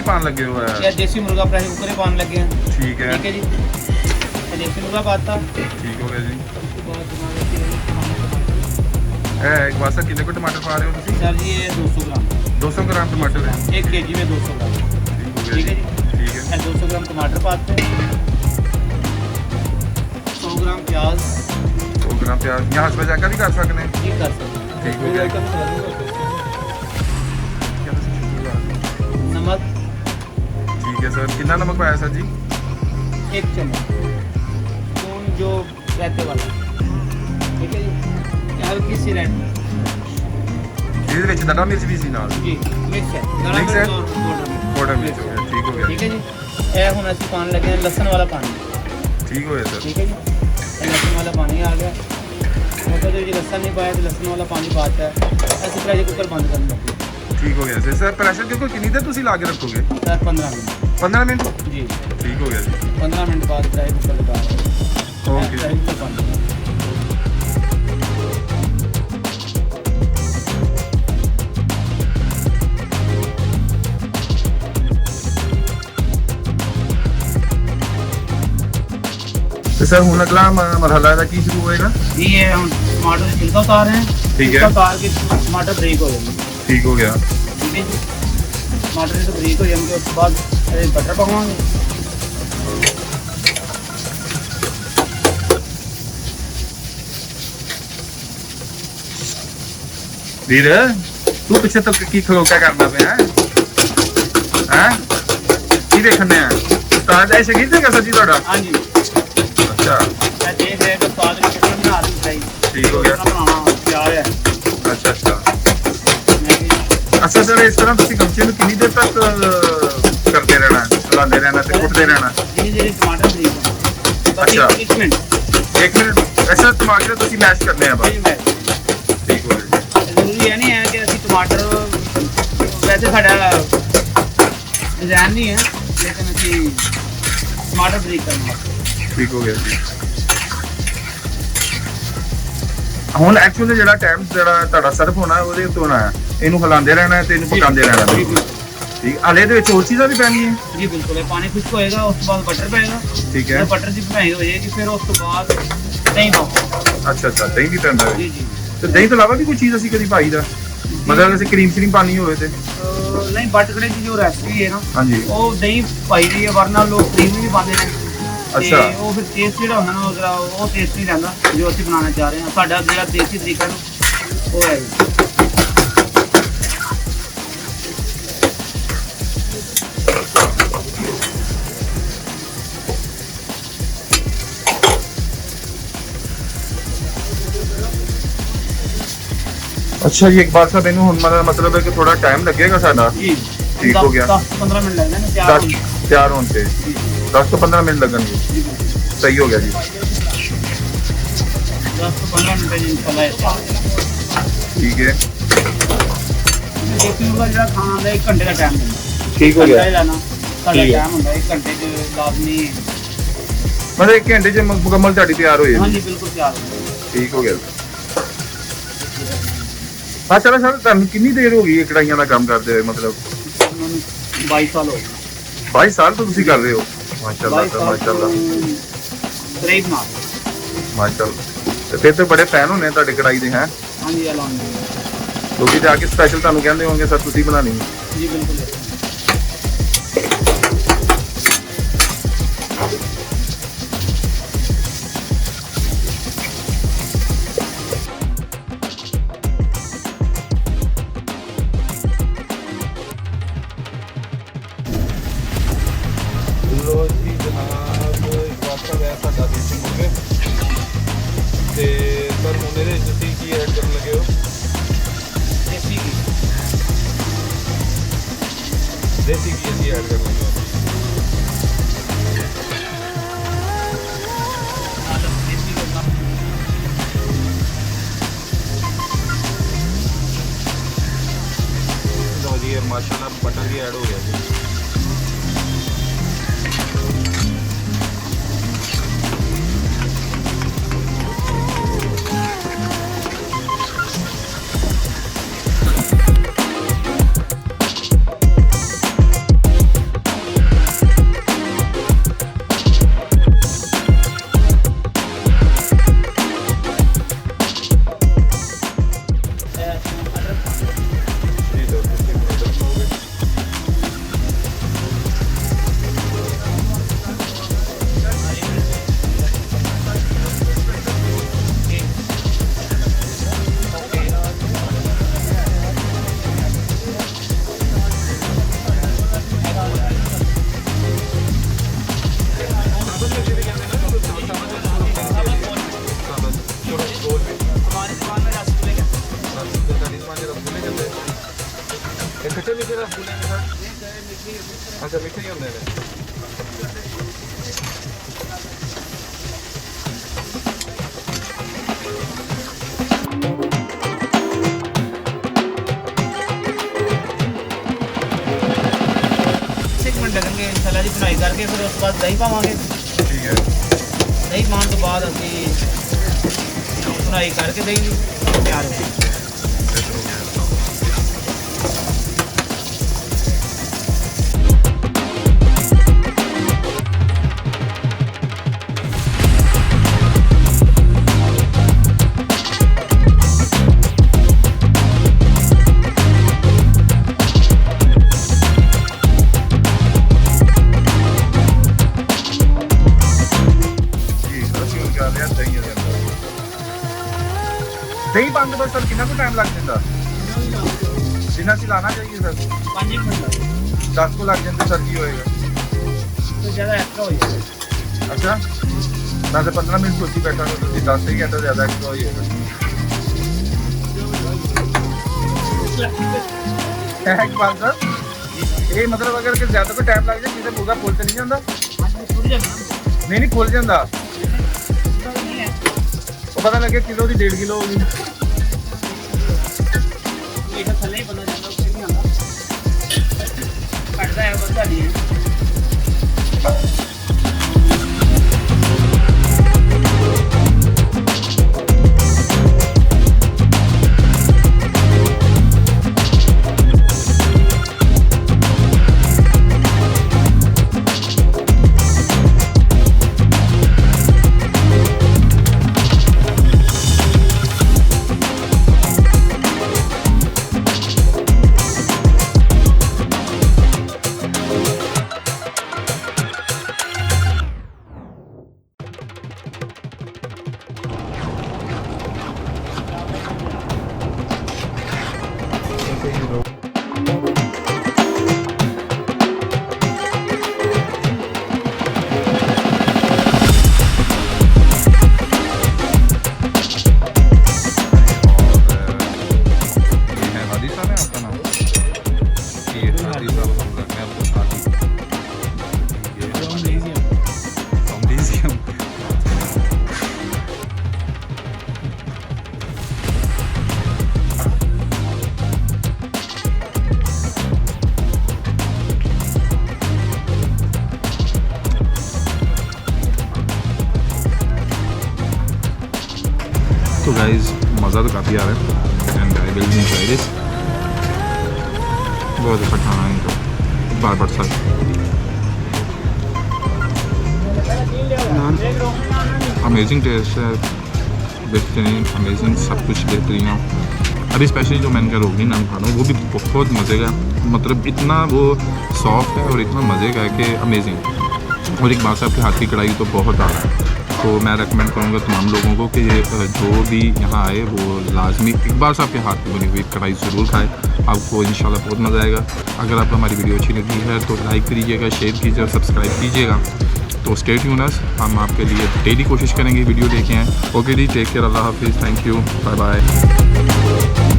पान लगे हो है? या देसी मुर्गा प्रेशर कुकर में पान लगे हैं। ठीक है जी, देसी मुर्गा पाता। ठीक हो गया जी। एक बार सर कितने को टमाटर पा रहे हो तुम? सर जी ये 200 ग्राम। 200 ग्राम टमाटर है। 1 kg में 200 ग्राम। ठीक है जी। ठीक है। 200 ग्राम टमाटर पाते हैं। 100 ग्राम प्याज। 100 ग्राम प्याज यहाँ हसबे जाकर भी कर सकते हैं? जी कर सकते हैं। ठीक हो गया। नमक। ठीक है सर, कितना नमक पाया सर जी? 1 चम्मच स्पून जो रहते वाला। ठीक है जी। हल्की सी रेड ਇਹਦੇ ਵਿੱਚ ਦੜਾ ਮਿਰਚ ਵੀ ਸੀ ਨਾਲ जी मिक्स है। मिक्स है? पाउडर मिर्च हो गया। ठीक हो गया। ठीक है जी। ये हुन ਅਸੀਂ ਪਾਣ ਲੱਗੇ ਹਾਂ ਲਸਣ ਵਾਲਾ ਪਾਣੀ। ठीक हो गया सर। ठीक है जी। ये लहसुन वाला पानी आ गया। मतलब जो लहसुन नहीं पाया तो लहसुन वाला पानी पाता है। ऐसे प्रेशर कुकर बंद करना है। ठीक हो गया सर। प्रेशर कुकर कितनी देर ਤੁਸੀਂ ਲਾ ਕੇ ਰੱਖੋਗੇ? Sir 15 minute. 15 मिनट जी ठीक हो गया जी। 15 मिनट बाद प्रेशर कुकर लगा ओके प्रेशर कुकर बंद। तो सर हुन अगला मरहला का की शुरू होएगा? ये हम टमाटर से छिलका उतार रहे हैं। ठीक है। छिलका उतार के टमाटर ब्रेक हो जाएंगे। ठीक हो गया। ठीक है जी। टमाटर से ब्रेक हो जाएंगे उसके बाद बटर पकाएंगे। वीर तू पीछे तक की खलोका करना पे है हैं? की देखने है उस्ताद ऐसे की देगा सर जी ਤੁਹਾਡਾ? हाँ जी। अच्छा मैं देख रहे तो स्वाद में कितना बना रही चाहिए। ठीक हो गया। बनाना तैयार है। अच्छा अच्छा अच्छा सर इस तरह ਤੁਸੀਂ ਕਮਚੇ ਨੂੰ ਕਿੰਨੀ ਦੇਰ ਤੱਕ ਕਰਦੇ ਰਹਿਣਾ ਹੈ? ਚਲਾਉਂਦੇ ਰਹਿਣਾ ਤੇ ਕੁੱਟਦੇ ਰਹਿਣਾ? धीरे धीरे टमाटर ब्रेक होंगे। अच्छा। 1 मिनट। 1 ਮਿੰਟ ਐਸਾ ਟਮਾਟਰ ਤੁਸੀਂ ਮੈਸ਼ ਕਰਨੇ ਆ ਬਸ? ਠੀਕ ਹੋ ਗਿਆ। ਜ਼ਰੂਰੀ ਇਹ ਨਹੀਂ ਹੈ ਕਿ ਅਸੀਂ ਟਮਾਟਰ ਵੈਸੇ ਸਾਡਾ ਡਿਜ਼ਾਈਨ ਨਹੀਂ ਹੈ ਲੇਕਿਨ ਅਸੀਂ ਟਮਾਟਰ ਬਰੀਕ ਕਰਨਾ। ਠੀਕ ਹੋ ਗਿਆ ਜੀ। ਹੁਣ ਐਕਚੁਅਲੀ ਜਿਹੜਾ ਟਾਈਮ ਜਿਹੜਾ ਤੁਹਾਡਾ ਸਰਫ ਹੋਣਾ ਉਹਦੇ ਉੱਤੇ ਹੋਣਾ ਹੈ, ਇਹਨੂੰ ਹਿਲਾਉਂਦੇ ਰਹਿਣਾ ਤੇ ਇਹਨੂੰ ਪਕਾਉਂਦੇ ਰਹਿਣਾ। ਠੀਕ ਹਲੇ ਇਹਦੇ ਵਿੱਚ ਹੋਰ ਚੀਜ਼ਾਂ ਵੀ ਪੈਣੀਆਂ? ਜੀ ਬਿਲਕੁਲ। ਪਾਣੀ ਖੁਸ਼ਕ ਹੋਏਗਾ ਉਸ ਤੋਂ ਬਾਅਦ ਬਟਰ ਪਏਗਾ। ਠੀਕ ਹੈ। ਬਟਰ ਦੀ ਭੁਨਾਈ ਹੋ ਜਾਏਗੀ ਫਿਰ ਉਸ ਤੋਂ ਬਾਅਦ ਦਹੀਂ ਪਾਓ। ਅੱਛਾ ਅੱਛਾ ਦਹੀਂ ਵੀ ਪੈਂਦਾ ਹੈ? ਜੀ ਜੀ। ਤੇ ਦਹੀਂ ਤੋਂ ਇਲਾਵਾ ਵੀ ਕੋਈ ਚੀਜ਼ ਅਸੀਂ ਕਦੀ ਪਾਈ ਦਾ ਮਤਲਬ ਅਸੀਂ ਕਰੀਮ ਸ਼ਰੀਮ ਪਾਣੀ ਹੋਵੇ ਤੇ? ਨਹੀਂ ਬਟਕੜੇ ਦੀ ਜੋ ਰੈਸਪੀ ਹੈ ਨਾ ਹਾਂਜੀ ਉਹ ਦਹੀਂ ਪਾਈ ਦੀ ਹੈ ਵਰਨਾ ਲੋਕ ਕਰੀਮ ਵੀ ਪਾਉਂਦੇ ਨੇ। ਅੱਛਾ। ਉਹ ਫਿਰ ਟੇਸਟ ਜਿਹੜਾ ਹੁੰਦਾ ਨਾ ਉਹਦਾ ਉਹ ਟੇਸਟ ਨਹੀਂ ਰਹਿੰਦਾ ਜੋ ਅਸੀਂ ਬਣਾਉਣਾ ਚਾਹ ਰਹੇ ਹਾਂ। ਸਾਡਾ ਜਿਹੜਾ ਦੇਸੀ ਤਰੀਕਾ ਨਾ ਉਹ ਹੈ। अच्छा जी इकबाल साहब इन्हों मतलब है कि थोड़ा टाइम लगेगा साडा? जी ठीक हो गया। 10-15 मिनट लगने में तैयार होने से 10 तो 15 मिनट लगेंगे। सही हो गया जी। 10 से 15 मिनट इंशाल्लाह। ठीक है। देसी मुर्गा ਜਿਹੜਾ ਖਾਣਾ ਦਾ 1 घंटे ਦਾ ਟਾਈਮ ਹੁੰਦਾ। ठीक हो गया। ਲੈਣਾ ਸਾਡਾ ਟਾਈਮ ਹੁੰਦਾ 1 घंटे ਚ ਲਾਜ਼ਮੀ। मतलब 1 घंटे ਚ मुकम्मल ਤੁਹਾਡੀ ਤਿਆਰ ਹੋ ਜਾਏਗੀ? ਹਾਂਜੀ ਬਿਲਕੁਲ ਤਿਆਰ ਹੋ ਜਾਏਗੀ। ठीक हो गया। अच्छा सर ਤੁਹਾਨੂੰ ਕਿੰਨੀ ਦੇਰ ਹੋ ਗਈ ਇਹ ਕੜਾਈਆਂ ਦਾ ਕੰਮ ਕਰਦੇ ਹੋਏ? ਮਤਲਬ 22 ਸਾਲ ਹੋ ਗਏ। 22 ਸਾਲ ਤੋਂ ਤੁਸੀਂ ਕਰ ਰਹੇ ਹੋ? ਮਾਸ਼ਾਅੱਲਾ ਸਰ ਮਾਸ਼ਾਅੱਲਾ। ਕਰੀਬ ਨਾਲ ਮਾਸ਼ਾਅੱਲਾ। ਤੇ ਫਿਰ ਤਾਂ ਬੜੇ ਫੈਨ ਹੋਣੇ ਤੁਹਾਡੇ ਕੜਾਈ ਦੇ ਹੈ? ਹਾਂਜੀ ਅਲਹਮਦੁਲਿਲਾ। ਲੋਕੀ ਜਾ ਕੇ ਸਪੈਸ਼ਲ ਤੁਹਾਨੂੰ ਕਹਿੰਦੇ ਹੋਣਗੇ ਸਰ ਤੁਸੀਂ ਬਣਾਣੀ? ਜੀ ਬਿਲकुल। लो जी जनाब इकबाल साहब है साडा देसी मुर्गे ते सर हुण ਇਹਦੇ ਵਿੱਚ ਤੁਸੀਂ ਕੀ ਐਡ ਕਰਨ ਲੱਗੇ ਹੋ? देसी घी। देसी घी ਅਸੀਂ ਐਡ ਕਰਨ ਲੱਗੇ ਹਾਂ। ਲਓ ਜੀ ਮਾਸ਼ਾਅੱਲਾ ਬਟਰ ਵੀ ਐਡ ਹੋ ਗਿਆ ਜੀ। अच्छा मिठे ही होंगे लगेंगे इंशाल्लाह जी बुनाई करके फिर उसके बाद दही पावांगे ठीक है दही पाने तो बाद अभी बुनाई करके दही तैयार हो दही पाने बस सर कितना को टाइम लग जाता जिन्ना सी लाना चाहिए सर 5 मिनट 10 को लग जाते सर की होएगा तो ज़्यादा एक्स्ट्रा हो जाएगा अच्छा मैं तो 15 मिनट सोची बैठा तो 10 ही घंटा ज़्यादा एक्स्ट्रा हो जाएगा इकबाल सर ये मतलब अगर कि ज़्यादा को टाइम लग जाए जिसे मुर्गा फुल तो नहीं जाता नहीं फुल जाता वो पता लगे किलो की 1.5 किलो होगी थले ही बना जाता उससे नहीं आता कटता है बंदा नहीं है तो गाइस मज़ा तो काफ़ी आ रहा है and I will enjoy this बहुत अच्छा खाना है इनका बार बार साथ अमेजिंग टेस्ट है बेहतरीन अमेजिंग सब कुछ बेहतरीन है अभी स्पेशली जो मैंने का रोगनी नान खा रहा हूँ वो भी बहुत मज़े का मतलब इतना वो सॉफ्ट है और इतना मज़े का है कि अमेजिंग और इकबाल साहब के हाथ की कढ़ाई तो बहुत आ रहा है तो मैं रेकमेंड करूँगा तमाम लोगों को कि जो भी यहाँ आए वो लाजमी इकबाल साहब के हाथ में बनी हुई कढ़ाई ज़रूर खाए आपको इंशाल्लाह बहुत मज़ा आएगा अगर आपको हमारी वीडियो अच्छी लगी है तो लाइक कीजिएगा शेयर कीजिए और सब्सक्राइब कीजिएगा तो स्टे ट्यूनर्स हम आपके लिए डेली कोशिश करेंगे वीडियो देखें ओके जी टेक केयर अल्लाह हाफिज़ थैंक यू बाय बाय